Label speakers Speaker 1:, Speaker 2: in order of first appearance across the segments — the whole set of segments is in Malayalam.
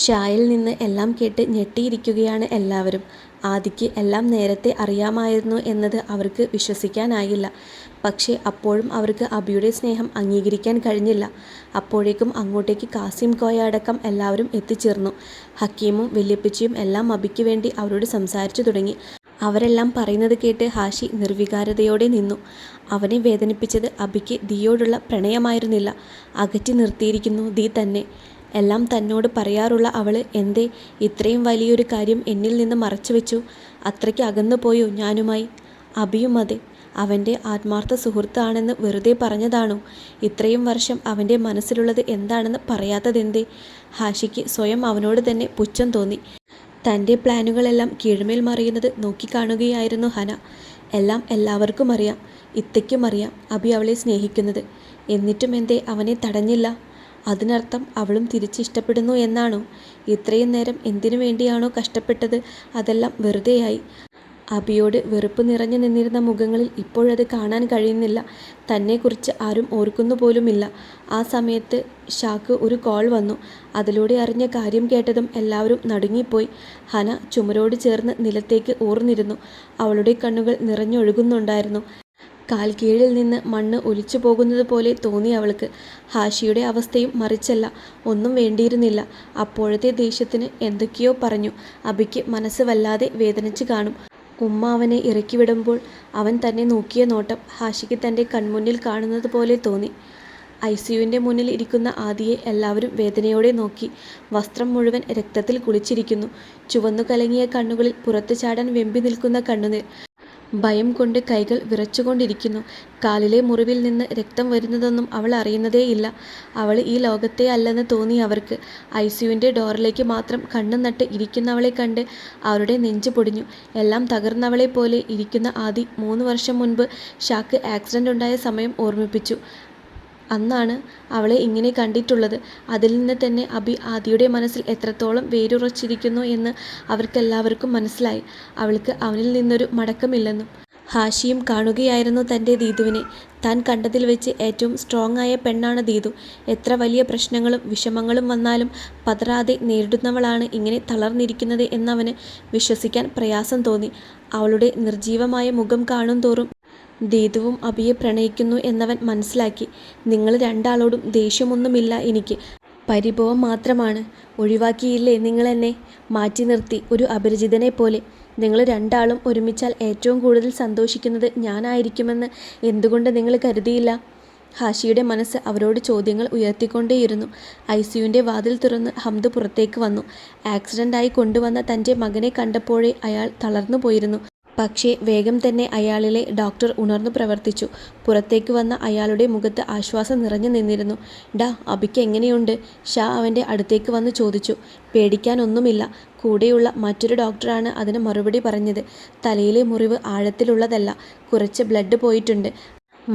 Speaker 1: ഷായിൽ നിന്ന് എല്ലാം കേട്ട് ഞെട്ടിയിരിക്കുകയാണ് എല്ലാവരും. ആദിക്ക് എല്ലാം നേരത്തെ അറിയാമായിരുന്നു എന്നത് അവർക്ക് വിശ്വസിക്കാനായില്ല. പക്ഷേ അപ്പോഴും അവർക്ക് അബിയുടെ സ്നേഹം അംഗീകരിക്കാൻ കഴിഞ്ഞില്ല. അപ്പോഴേക്കും അങ്ങോട്ടേക്ക് കാസിം കോയ അടക്കം എല്ലാവരും എത്തിച്ചേർന്നു. ഹക്കീമും വല്യപ്പച്ചിയും എല്ലാം അബിക്ക് വേണ്ടി അവരോട് സംസാരിച്ചു തുടങ്ങി. അവരെല്ലാം പറയുന്നത് കേട്ട് ഹാഷി നിർവികാരതയോടെ നിന്നു. അവനെ വേദനിപ്പിച്ചത് അബിക്ക് ദിയോടുള്ള പ്രണയമായിരുന്നില്ല, അകറ്റി നിർത്തിയിരിക്കുന്നു ദി തന്നെ. എല്ലാം തന്നോട് പറയാറുള്ള അവൾ എന്തേ ഇത്രയും വലിയൊരു കാര്യം എന്നിൽ നിന്ന് മറച്ചു വെച്ചു? അത്രയ്ക്ക് അകന്നു പോയോ ഞാനുമായി? അബിയും അതെ, അവൻ്റെ ആത്മാർത്ഥ സുഹൃത്താണെന്ന് വെറുതെ പറഞ്ഞതാണോ? ഇത്രയും വർഷം അവൻ്റെ മനസ്സിലുള്ളത് എന്താണെന്ന് പറയാത്തതെന്തേ? ഹാഷിക്ക് സ്വയം അവനോട് തന്നെ പുച്ഛം തോന്നി. തൻ്റെ പ്ലാനുകളെല്ലാം കീഴ്മേൽ മറിയുന്നത് നോക്കിക്കാണുകയായിരുന്നു ഹന. എല്ലാം എല്ലാവർക്കും അറിയാം, ഇത്തയ്ക്കും അറിയാം അബി അവളെ സ്നേഹിക്കുന്നത്. എന്നിട്ടും എന്തേ അവനെ തടഞ്ഞില്ല? അതിനർത്ഥം അവളും തിരിച്ചിഷ്ടപ്പെടുന്നു എന്നാണോ? ഇത്രയും നേരം എന്തിനു വേണ്ടിയാണോ കഷ്ടപ്പെട്ടത് അതെല്ലാം വെറുതെയായി. അബിയോട് വെറുപ്പ് നിറഞ്ഞു നിന്നിരുന്ന മുഖങ്ങളിൽ ഇപ്പോഴത് കാണാൻ കഴിയുന്നില്ല. തന്നെക്കുറിച്ച് ആരും ഓർക്കുന്നു പോലുമില്ല. ആ സമയത്ത് ഷാക്ക് ഒരു കോൾ വന്നു. അതിലൂടെ അറിഞ്ഞ കാര്യം കേട്ടതും എല്ലാവരും നടുങ്ങിപ്പോയി. ഹന ചുമരോട് ചേർന്ന് നിലത്തേക്ക് ഊർന്നിരുന്നു. അവളുടെ കണ്ണുകൾ നിറഞ്ഞൊഴുകുന്നുണ്ടായിരുന്നു. കാൽക്കീഴിൽ നിന്ന് മണ്ണ് ഒലിച്ചു പോകുന്നത് പോലെ തോന്നി അവൾക്ക്. ഹാഷിയുടെ അവസ്ഥയും മറിച്ചല്ല. ഒന്നും വേണ്ടിയിരുന്നില്ല. അപ്പോഴത്തെ ദേഷ്യത്തിന് എന്തൊക്കെയോ പറഞ്ഞു. അബിക്ക് മനസ്സ് വല്ലാതെ വേദനിച്ചു കാണും. ഉമ്മ അവനെ ഇറക്കിവിടുമ്പോൾ അവൻ തന്നെ നോക്കിയ നോട്ടം ഹാഷിക്ക് തൻ്റെ കൺമുന്നിൽ കാണുന്നത് പോലെ തോന്നി. ഐസിയുവിൻ്റെ മുന്നിൽ ഇരിക്കുന്ന ആദിയെ എല്ലാവരും വേദനയോടെ നോക്കി. വസ്ത്രം മുഴുവൻ രക്തത്തിൽ കുളിച്ചിരിക്കുന്നു. ചുവന്നു കലങ്ങിയ കണ്ണുകളിൽ പുറത്തു ചാടാൻ വെമ്പി നിൽക്കുന്ന കണ്ണുനീർ. ഭയം കൊണ്ട് കൈകൾ വിറച്ചുകൊണ്ടിരിക്കുന്നു. കാലിലെ മുറിവിൽ നിന്ന് രക്തം വരുന്നതൊന്നും അവൾ അറിയുന്നതേയില്ല. അവൾ ഈ ലോകത്തെ അല്ലെന്ന് തോന്നി അവർക്ക്. ഐസിയുവിൻ്റെ ഡോറിലേക്ക് മാത്രം കണ്ണും നട്ട് ഇരിക്കുന്നവളെ കണ്ട് അവരുടെ നെഞ്ച് പൊടിഞ്ഞു. എല്ലാം തകർന്നവളെ പോലെ ഇരിക്കുന്ന ആദി 3 വർഷം മുൻപ് ഷാക്ക് ആക്സിഡൻ്റ് ഉണ്ടായ സമയം ഓർമ്മിപ്പിച്ചു. അന്നാണ് അവളെ ഇങ്ങനെ കണ്ടിട്ടുള്ളത്. അതിൽ നിന്ന് തന്നെ അബി ആദിയുടെ മനസ്സിൽ എത്രത്തോളം വേരുറച്ചിരിക്കുന്നു എന്ന് അവർക്കെല്ലാവർക്കും മനസ്സിലായി. അവൾക്ക് അവനിൽ നിന്നൊരു മടക്കമില്ലെന്നും. ഹാഷിയും കാണുകയായിരുന്നു തൻ്റെ ദീതുവിനെ. താൻ കണ്ടതിൽ വെച്ച് ഏറ്റവും സ്ട്രോങ് ആയ പെണ്ണാണ് ദീതു. എത്ര വലിയ പ്രശ്നങ്ങളും വിഷമങ്ങളും വന്നാലും പതറാതെ നേരിടുന്നവളാണ് ഇങ്ങനെ തളർന്നിരിക്കുന്നത് എന്നവന് വിശ്വസിക്കാൻ പ്രയാസം തോന്നി. അവളുടെ നിർജീവമായ മുഖം കാണും തോറും ദീതുവും അബിയെ പ്രണയിക്കുന്നു എന്നവൻ മനസ്സിലാക്കി. നിങ്ങൾ രണ്ടാളോടും ദേഷ്യമൊന്നുമില്ല എനിക്ക്, പരിഭവം മാത്രമാണ്. ഒഴിവാക്കിയില്ലേ നിങ്ങളെന്നെ? മാറ്റി നിർത്തി ഒരു അപരിചിതനെ പോലെ. നിങ്ങൾ രണ്ടാളും ഒരുമിച്ചാൽ ഏറ്റവും കൂടുതൽ സന്തോഷിക്കുന്നത് ഞാനായിരിക്കുമെന്ന് എന്തുകൊണ്ട് നിങ്ങൾ കരുതിയില്ല? ഹാഷിയുടെ മനസ്സ് അവരോട് ചോദ്യങ്ങൾ ഉയർത്തിക്കൊണ്ടേയിരുന്നു. ഐസിയുവിൻ്റെ വാതിൽ തുറന്ന് ഹംദ് പുറത്തേക്ക് വന്നു. ആക്സിഡൻ്റായി കൊണ്ടുവന്ന തൻ്റെ മകനെ കണ്ടപ്പോഴേ അയാൾ തളർന്നു പോയിരുന്നു. പക്ഷേ വേഗം തന്നെ അയാളിലെ ഡോക്ടർ ഉണർന്നു പ്രവർത്തിച്ചു. പുറത്തേക്ക് വന്ന അയാളുടെ മുഖത്ത് ആശ്വാസം നിറഞ്ഞു നിന്നിരുന്നു. ഡാ, അബിക്ക് എങ്ങനെയുണ്ട്? ഷാ അവൻ്റെ അടുത്തേക്ക് വന്ന് ചോദിച്ചു. പേടിക്കാനൊന്നുമില്ല. കൂടെയുള്ള മറ്റൊരു ഡോക്ടറാണ് അതിന് മറുപടി പറഞ്ഞത്. തലയിലെ മുറിവ് ആഴത്തിലുള്ളതല്ല, കുറച്ച് ബ്ലഡ് പോയിട്ടുണ്ട്.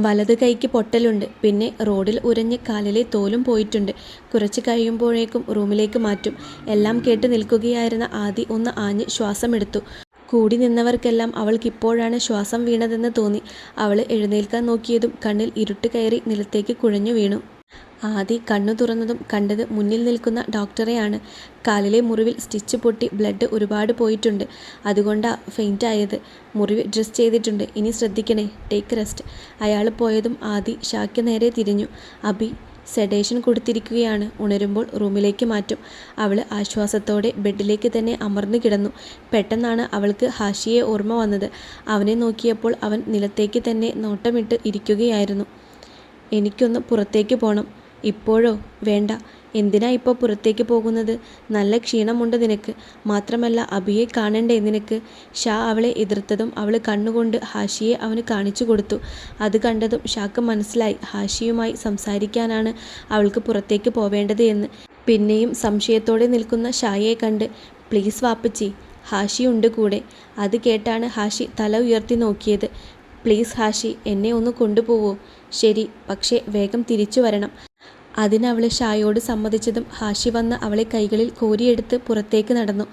Speaker 1: വലത് കൈക്ക് പൊട്ടലുണ്ട്. പിന്നെ റോഡിൽ ഉരഞ്ഞ് കാലിലെ തോലും പോയിട്ടുണ്ട്. കുറച്ച് കഴിയുമ്പോഴേക്കും റൂമിലേക്ക് മാറ്റും. എല്ലാം കേട്ട് നിൽക്കുകയായിരുന്ന ആദി ഒന്ന് ആഞ്ഞ് ശ്വാസമെടുത്തു. കൂടി നിന്നവർക്കെല്ലാം അവൾക്കിപ്പോഴാണ് ശ്വാസം വീണതെന്ന് തോന്നി. അവൾ എഴുന്നേൽക്കാൻ നോക്കിയതും കണ്ണിൽ ഇരുട്ട് കയറി നിലത്തേക്ക് കുഴഞ്ഞു വീണു. ആദി കണ്ണു തുറന്നതും കണ്ടത് മുന്നിൽ നിൽക്കുന്ന ഡോക്ടറെയാണ്. കാലിലെ മുറിവിൽ സ്റ്റിച്ച് പൊട്ടി ബ്ലഡ് ഒരുപാട് പോയിട്ടുണ്ട്. അതുകൊണ്ടാ ഫെയിൻ്റ് ആയത്. മുറിവ് ഡ്രസ് ചെയ്തിട്ടുണ്ട്. ഇനി ശ്രദ്ധിക്കണേ, ടേക്ക് റെസ്റ്റ്. അയാൾ പോയതും ആദി ഷായ്ക്ക് നേരെ തിരിഞ്ഞു. അബി സെഡേഷൻ കൊടുത്തിരിക്കുകയാണ്. ഉണരുമ്പോൾ റൂമിലേക്ക് മാറ്റും. അവൾ ആശ്വാസത്തോടെ ബെഡിലേക്ക് തന്നെ അമർന്നു കിടന്നു. പെട്ടെന്നാണ് അവൾക്ക് ഹാഷിയെ ഓർമ്മ വന്നത്. അവനെ നോക്കിയപ്പോൾ അവൻ നിലത്തേക്ക് തന്നെ നോട്ടമിട്ട് ഇരിക്കുകയായിരുന്നു. എനിക്കൊന്ന് പുറത്തേക്ക് പോകണം. ഇപ്പോഴോ? വേണ്ട. എന്തിനാ ഇപ്പോൾ പുറത്തേക്ക് പോകുന്നത്? നല്ല ക്ഷീണമുണ്ട് നിനക്ക്. മാത്രമല്ല അബിയെ കാണണ്ടേ നിനക്ക്? ഷാ അവളെ എതിർത്തതും അവൾ കണ്ണുകൊണ്ട് ഹാഷിയെ അവന് കാണിച്ചു കൊടുത്തു. അത് കണ്ടതും ഷാക്ക് മനസ്സിലായി ഹാഷിയുമായി സംസാരിക്കാനാണ് അവൾക്ക് പുറത്തേക്ക് പോവേണ്ടത് എന്ന്. പിന്നെയും സംശയത്തോടെ നിൽക്കുന്ന ഷായെ കണ്ട് പ്ലീസ് വാപ്പച്ചി, ഹാഷി ഉണ്ട് കൂടെ. അത് കേട്ടാണ് ഹാഷി തല ഉയർത്തി നോക്കിയത്. പ്ലീസ് ഹാഷി, എന്നെ ഒന്ന് കൊണ്ടുപോവോ? ശരി, പക്ഷേ വേഗം തിരിച്ചു വരണം. അതിനവൾ ഷായോട് സമ്മതിച്ചതും ഹാഷി വന്ന് അവളെ കൈകളിൽ കോരിയെടുത്ത് പുറത്തേക്ക് നടന്നു.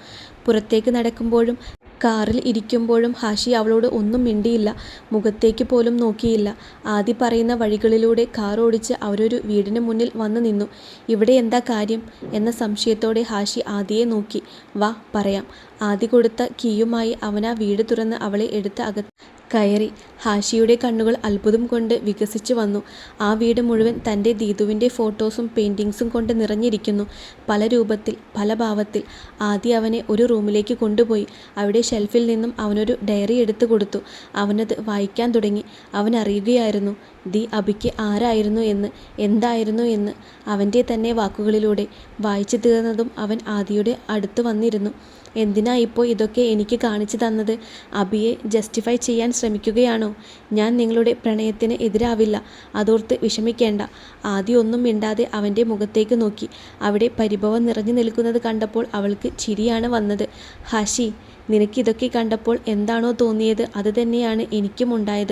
Speaker 1: പുറത്തേക്ക് നടക്കുമ്പോഴും കാറിൽ ഇരിക്കുമ്പോഴും ഹാഷി അവളോട് ഒന്നും മിണ്ടിയില്ല, മുഖത്തേക്ക് പോലും നോക്കിയില്ല. ആദി പറയുന്ന വഴികളിലൂടെ കാർ ഓടിച്ച് അവരൊരു വീടിന് മുന്നിൽ വന്നു നിന്നു. ഇവിടെ എന്താ കാര്യം എന്ന സംശയത്തോടെ ഹാഷി ആദിയെ നോക്കി. വാ പറയാം. ആദി കൊടുത്ത കീയുമായി അവനാ വീട് തുറന്ന് അവളെ എടുത്ത് അകത്ത് കയറി. ഹാഷിയുടെ കണ്ണുകൾ അത്ഭുതം കൊണ്ട് വികസിച്ചു വന്നു. ആ വീട് മുഴുവൻ തൻ്റെ ദീതുവിൻ്റെ ഫോട്ടോസും പെയിൻറ്റിങ്സും കൊണ്ട് നിറഞ്ഞിരിക്കുന്നു. പല രൂപത്തിൽ, പല ഭാവത്തിൽ. ആദ്യം അവനെ ഒരു റൂമിലേക്ക് കൊണ്ടുപോയി. അവിടെ ഷെൽഫിൽ നിന്നും അവനൊരു ഡയറി എടുത്തു കൊടുത്തു. അവനത് വായിക്കാൻ തുടങ്ങി. അവൻ അറിയുകയായിരുന്നു ദി അഭിക്ക് ആരായിരുന്നു എന്ന്, എന്തായിരുന്നു എന്ന്. അവൻ്റെ തന്നെ വാക്കുകളിലൂടെ. വായിച്ചു തീർന്നതും അവൻ ആദിയുടെ അടുത്ത് വന്നിരുന്നു. എന്തിനാ ഇപ്പോൾ ഇതൊക്കെ എനിക്ക് കാണിച്ചു തന്നത്? അഭിയെ ജസ്റ്റിഫൈ ചെയ്യാൻ ശ്രമിക്കുകയാണോ? ഞാൻ നിങ്ങളുടെ പ്രണയത്തിന് എതിരാവില്ല, അതോർത്ത് വിഷമിക്കേണ്ട. ആദ്യം ഒന്നും മിണ്ടാതെ അവൻ്റെ മുഖത്തേക്ക് നോക്കി. അവിടെ പരിഭവം നിറഞ്ഞു നിൽക്കുന്നത് കണ്ടപ്പോൾ അവൾക്ക് ചിരിയാണ് വന്നത്. ഹാഷി, നിനക്കിതൊക്കെ കണ്ടപ്പോൾ എന്താണോ തോന്നിയത് അത് തന്നെയാണ് എനിക്കും ഉണ്ടായത്.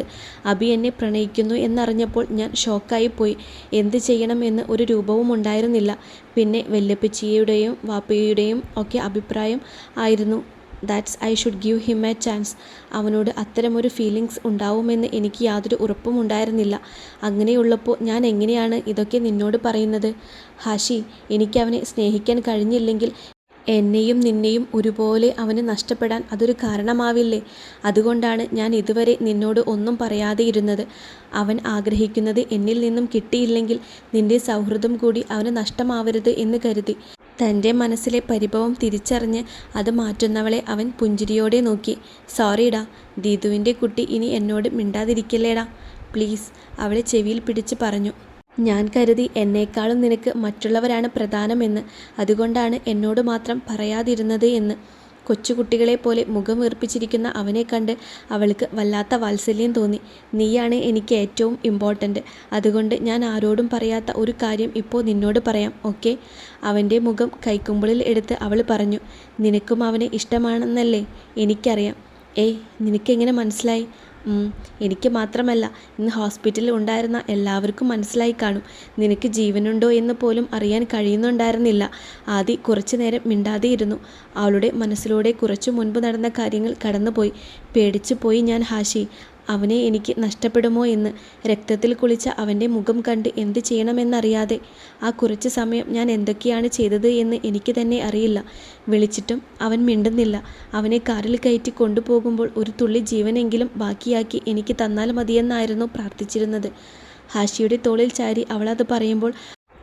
Speaker 1: അഭി എന്നെ പ്രണയിക്കുന്നു എന്നറിഞ്ഞപ്പോൾ ഞാൻ ഷോക്കായി പോയി. എന്ത് ചെയ്യണം എന്ന് ഒരു രൂപവും ഉണ്ടായിരുന്നില്ല. പിന്നെ വല്യപ്പച്ചിയുടെയും വാപ്പയുടെയും ഒക്കെ അഭിപ്രായം ആയിരുന്നു that's I should give him A chance. അവനോട് അത്തരമൊരു ഫീലിങ്സ് ഉണ്ടാവുമെന്ന് എനിക്ക് യാതൊരു ഉറപ്പും ഉണ്ടായിരുന്നില്ല. അങ്ങനെയുള്ളപ്പോൾ ഞാൻ എങ്ങനെയാണ് ഇതൊക്കെ നിന്നോട് പറയുന്നത്? ഹാഷി, എനിക്കവനെ സ്നേഹിക്കാൻ കഴിഞ്ഞില്ലെങ്കിൽ എന്നെയും നിന്നെയും ഒരുപോലെ അവന് നഷ്ടപ്പെടാൻ അതൊരു കാരണമാവില്ലേ? അതുകൊണ്ടാണ് ഞാൻ ഇതുവരെ നിന്നോട് ഒന്നും പറയാതെ ഇരുന്നത്. അവൻ ആഗ്രഹിക്കുന്നത് എന്നിൽ നിന്നും കിട്ടിയില്ലെങ്കിൽ നിന്റെ സൗഹൃദം കൂടി അവന് നഷ്ടമാവരുത് എന്ന് കരുതി. തൻ്റെ മനസ്സിലെ പരിഭവം തിരിച്ചറിഞ്ഞ് അത് മാറ്റുന്നവളെ അവൻ പുഞ്ചിരിയോടെ നോക്കി. സോറിടാ, ദീതുവിൻ്റെ കുട്ടി ഇനി എന്നോട് മിണ്ടാതിരിക്കില്ലേടാ പ്ലീസ്, അവളെ ചെവിയിൽ പിടിച്ച് പറഞ്ഞു. ഞാൻ കരുതി എന്നേക്കാളും നിനക്ക് മറ്റുള്ളവരാണ് പ്രധാനമെന്ന്, അതുകൊണ്ടാണ് എന്നോട് മാത്രം പറയാതിരുന്നത് എന്ന്. കൊച്ചുകുട്ടികളെ പോലെ മുഖം വീർപ്പിച്ചിരിക്കുന്ന അവനെ കണ്ട് അവൾക്ക് വല്ലാത്ത വാത്സല്യം തോന്നി. നീയാണ് എനിക്ക് ഏറ്റവും ഇമ്പോർട്ടൻ്റ്. അതുകൊണ്ട് ഞാൻ ആരോടും പറയാത്ത ഒരു കാര്യം ഇപ്പോൾ നിന്നോട് പറയാം, ഓക്കെ? അവൻ്റെ മുഖം കൈക്കുമ്പിളിൽ എടുത്ത് അവൾ പറഞ്ഞു. നിനക്കും അവനെ ഇഷ്ടമാണെന്നല്ലേ എനിക്കറിയാം. ഏയ്, നിനക്കെങ്ങനെ മനസ്സിലായി? എനിക്ക് മാത്രമല്ല, ഇന്ന് ഹോസ്പിറ്റലിൽ ഉണ്ടായിരുന്ന എല്ലാവർക്കും മനസ്സിലായി കാണും. നിനക്ക് ജീവനുണ്ടോ എന്ന് പോലും അറിയാൻ കഴിയുന്നുണ്ടായിരുന്നില്ല. ആദി കുറച്ചു നേരം മിണ്ടാതെയിരുന്നു. അവളുടെ മനസ്സിലൂടെ കുറച്ചു മുൻപ് നടന്ന കാര്യങ്ങൾ കടന്നുപോയി. പേടിച്ചു പോയി ഞാൻ ഹാഷി. അവനെ എനിക്ക് നഷ്ടപ്പെടുമോ എന്ന്. രക്തത്തിൽ കുളിച്ച അവൻ്റെ മുഖം കണ്ട് എന്ത് ചെയ്യണമെന്നറിയാതെ ആ കുറച്ച് സമയം ഞാൻ എന്തൊക്കെയാണ് ചെയ്തത് എന്ന് എനിക്ക് തന്നെ അറിയില്ല. വിളിച്ചിട്ടും അവൻ മിണ്ടുന്നില്ല. അവനെ കാറിൽ കയറ്റി കൊണ്ടുപോകുമ്പോൾ ഒരു തുള്ളി ജീവനെങ്കിലും ബാക്കിയാക്കി എനിക്ക് തന്നാൽ മതിയെന്നായിരുന്നു പ്രാർത്ഥിച്ചിരുന്നത്. ഹാഷിയുടെ തോളിൽ ചാരി അവളത് പറയുമ്പോൾ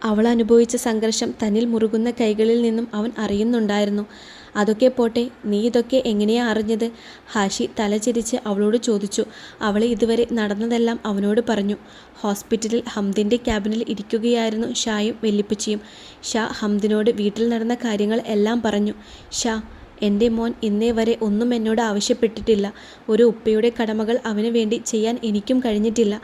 Speaker 1: അവൾ അനുഭവിച്ച സംഘർഷം തന്നിൽ മുറുകുന്ന കൈകളിൽ നിന്നും അവൻ അറിയുന്നുണ്ടായിരുന്നു. അതൊക്കെ പോട്ടെ, നീ ഇതൊക്കെ എങ്ങനെയാ അറിഞ്ഞത്? ഹാഷി തലചിരിച്ച് അവളോട് ചോദിച്ചു. അവൾ ഇതുവരെ നടന്നതെല്ലാം അവനോട് പറഞ്ഞു. ഹോസ്പിറ്റലിൽ ഹംദിൻ്റെ ക്യാബിനിൽ ഇരിക്കുകയായിരുന്നു ഷായും വെല്ലിപ്പച്ചിയും. ഷാ ഹംദിനോട് വീട്ടിൽ നടന്ന കാര്യങ്ങൾ എല്ലാം പറഞ്ഞു. ഷാ, എൻ്റെ മോൻ ഇന്നേ വരെ ഒന്നും എന്നോട് ആവശ്യപ്പെട്ടിട്ടില്ല. ഒരു ഉപ്പയുടെ കടമകൾ അവന് വേണ്ടി ചെയ്യാൻ എനിക്കും കഴിഞ്ഞിട്ടില്ല.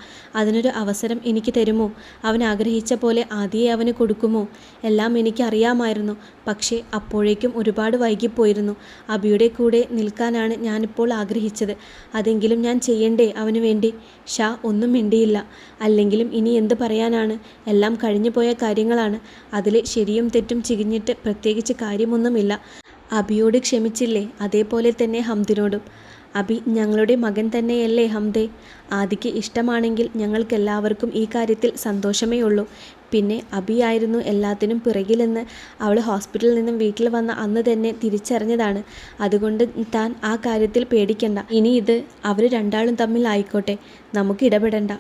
Speaker 1: അതിനൊരു അവസരം എനിക്ക് തരുമോ? അവൻ ആഗ്രഹിച്ച പോലെ ആദിയെ അവന് കൊടുക്കുമോ? എല്ലാം എനിക്ക് അറിയാമായിരുന്നു. പക്ഷേ അപ്പോഴേക്കും ഒരുപാട് വൈകിപ്പോയിരുന്നു. അബിയുടെ കൂടെ നിൽക്കാനാണ് ഞാനിപ്പോൾ ആഗ്രഹിച്ചത്. അതെങ്കിലും ഞാൻ ചെയ്യണ്ടേ അവന് വേണ്ടി? ഷാ ഒന്നും മിണ്ടിയില്ല. അല്ലെങ്കിലും ഇനി എന്ത് പറയാനാണ്? എല്ലാം കഴിഞ്ഞു പോയ കാര്യങ്ങളാണ്. അതിൽ ശരിയും തെറ്റും ചികഞ്ഞിട്ട് പ്രത്യേകിച്ച് കാര്യമൊന്നുമില്ല. അബിയോട് ക്ഷമിച്ചില്ലേ? അതേപോലെ തന്നെ ഹംദിനോടും. അബി ഞങ്ങളുടെ മകൻ തന്നെയല്ലേ ഹംദേ? ആദിക്ക് ഇഷ്ടമാണെങ്കിൽ ഞങ്ങൾക്കെല്ലാവർക്കും ഈ കാര്യത്തിൽ സന്തോഷമേ ഉള്ളൂ. പിന്നെ അബിയായിരുന്നു എല്ലാത്തിനും പിറകിലെന്ന് അവൾ ഹോസ്പിറ്റലിൽ നിന്നും വീട്ടിൽ വന്ന അന്ന് തന്നെ തിരിച്ചറിഞ്ഞതാണ്. അതുകൊണ്ട് താൻ ആ കാര്യത്തിൽ പേടിക്കണ്ട. ഇനി ഇത് അവർ രണ്ടാളും തമ്മിൽ ആയിക്കോട്ടെ, നമുക്ക് ഇടപെടണ്ട.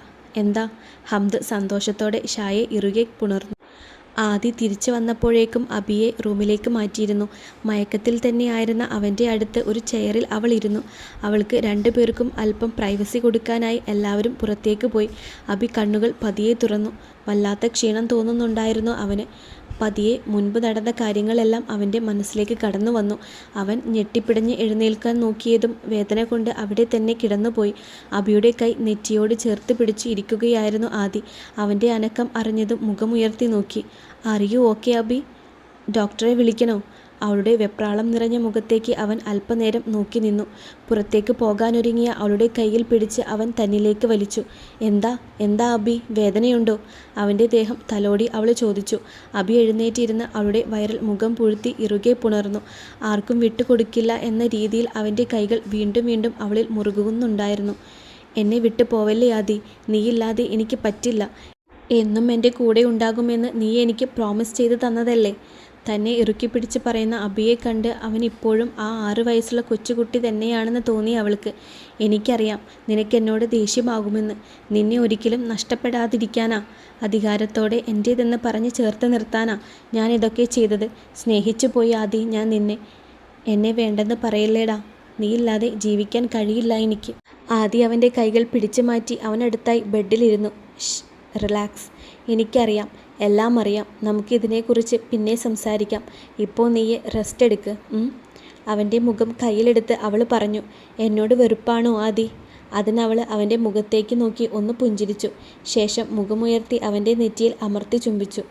Speaker 1: എന്താ? ഹംദ് സന്തോഷത്തോടെ ഷായെ ഇറുകെ പുണർന്നു. ആദി തിരിച്ചു വന്നപ്പോഴേക്കും അബിയെ റൂമിലേക്ക് മാറ്റിയിരുന്നു. മയക്കത്തിൽ തന്നെയായിരുന്ന അവൻ്റെ അടുത്ത് ഒരു ചെയറിൽ അവൾ ഇരുന്നു. അവൾക്ക് രണ്ടുപേർക്കും അല്പം പ്രൈവസി കൊടുക്കാനായി എല്ലാവരും പുറത്തേക്ക് പോയി. അബി കണ്ണുകൾ പതിയെ തുറന്നു. വല്ലാത്ത ക്ഷീണം തോന്നുന്നുണ്ടായിരുന്നു അവന്. പതിയെ മുൻപ് നടന്ന കാര്യങ്ങളെല്ലാം അവൻ്റെ മനസ്സിലേക്ക് കടന്നു വന്നു. അവൻ ഞെട്ടിപ്പിടഞ്ഞ് എഴുന്നേൽക്കാൻ നോക്കിയതും വേദന കൊണ്ട് അവിടെ തന്നെ കിടന്നുപോയി. അബിയുടെ കൈ നെറ്റിയോട് ചേർത്ത് പിടിച്ച് ഇരിക്കുകയായിരുന്നു ആദി. അവൻ്റെ അനക്കം അറിഞ്ഞതും മുഖമുയർത്തി നോക്കി. Are you okay Abi? ഡോക്ടറെ വിളിക്കണോ? അവളുടെ വെപ്രാളം നിറഞ്ഞ മുഖത്തേക്ക് അവൻ അല്പനേരം നോക്കി നിന്നു. പുറത്തേക്ക് പോകാനൊരുങ്ങിയ അവളുടെ കയ്യിൽ പിടിച്ച് അവൻ തന്നിലേക്ക് വലിച്ചു. എന്താ എന്താ അബി, വേദനയുണ്ടോ? അവൻ്റെ ദേഹം തലോടി അവൾ ചോദിച്ചു. അബി എഴുന്നേറ്റിരുന്ന് അവളുടെ വയറിൽ മുഖം പുഴുത്തി ഇറുകെ പുണർന്നു. ആർക്കും വിട്ടുകൊടുക്കില്ല എന്ന രീതിയിൽ അവൻ്റെ കൈകൾ വീണ്ടും വീണ്ടും അവളിൽ മുറുകുന്നുണ്ടായിരുന്നു. എന്നെ വിട്ടു പോവല്ലേ ആദി, നീയില്ലാതെ എനിക്ക് പറ്റില്ല. എന്നും എൻ്റെ കൂടെ ഉണ്ടാകുമെന്ന് നീ എനിക്ക് പ്രോമിസ് ചെയ്ത് തന്നതല്ലേ? തന്നെ ഇറുക്കിപ്പിടിച്ച് പറയുന്ന അബിയെ കണ്ട് അവൻ ഇപ്പോഴും ആ 6 വയസ്സുള്ള കൊച്ചുകുട്ടി തന്നെയാണെന്ന് തോന്നി അവൾക്ക്. എനിക്കറിയാം നിനക്കെന്നോട് ദേഷ്യമാകുമെന്ന്. നിന്നെ ഒരിക്കലും നഷ്ടപ്പെടാതിരിക്കാനാ, അധികാരത്തോടെ എൻ്റേതെന്ന് പറഞ്ഞ് ചേർത്ത് നിർത്താനാ ഞാൻ ഇതൊക്കെ ചെയ്തത്. സ്നേഹിച്ചു പോയി ആദി ഞാൻ നിന്നെ. എന്നെ വേണ്ടെന്ന് പറയല്ലേടാ. നീയില്ലാതെ ജീവിക്കാൻ കഴിയില്ല എനിക്ക്. ആദി അവൻ്റെ കൈകൾ പിടിച്ചു മാറ്റി അവനടുത്തായി ബെഡിലിരുന്നു. റിലാക്സ്, എനിക്കറിയാം, എല്ലാം അറിയാം. നമുക്കിതിനെക്കുറിച്ച് പിന്നെ സംസാരിക്കാം. ഇപ്പോൾ നീ റെസ്റ്റ് എടുക്ക്. അവൻ്റെ മുഖം കയ്യിലെടുത്ത് അവൾ പറഞ്ഞു. എന്നോട് വെറുപ്പാണോ ആദി? അതിനവൾ അവൻ്റെ മുഖത്തേക്ക് നോക്കി ഒന്ന് പുഞ്ചിരിച്ചു. ശേഷം മുഖമുയർത്തി അവൻ്റെ നെറ്റിയിൽ അമർത്തി ചുംബിച്ചു.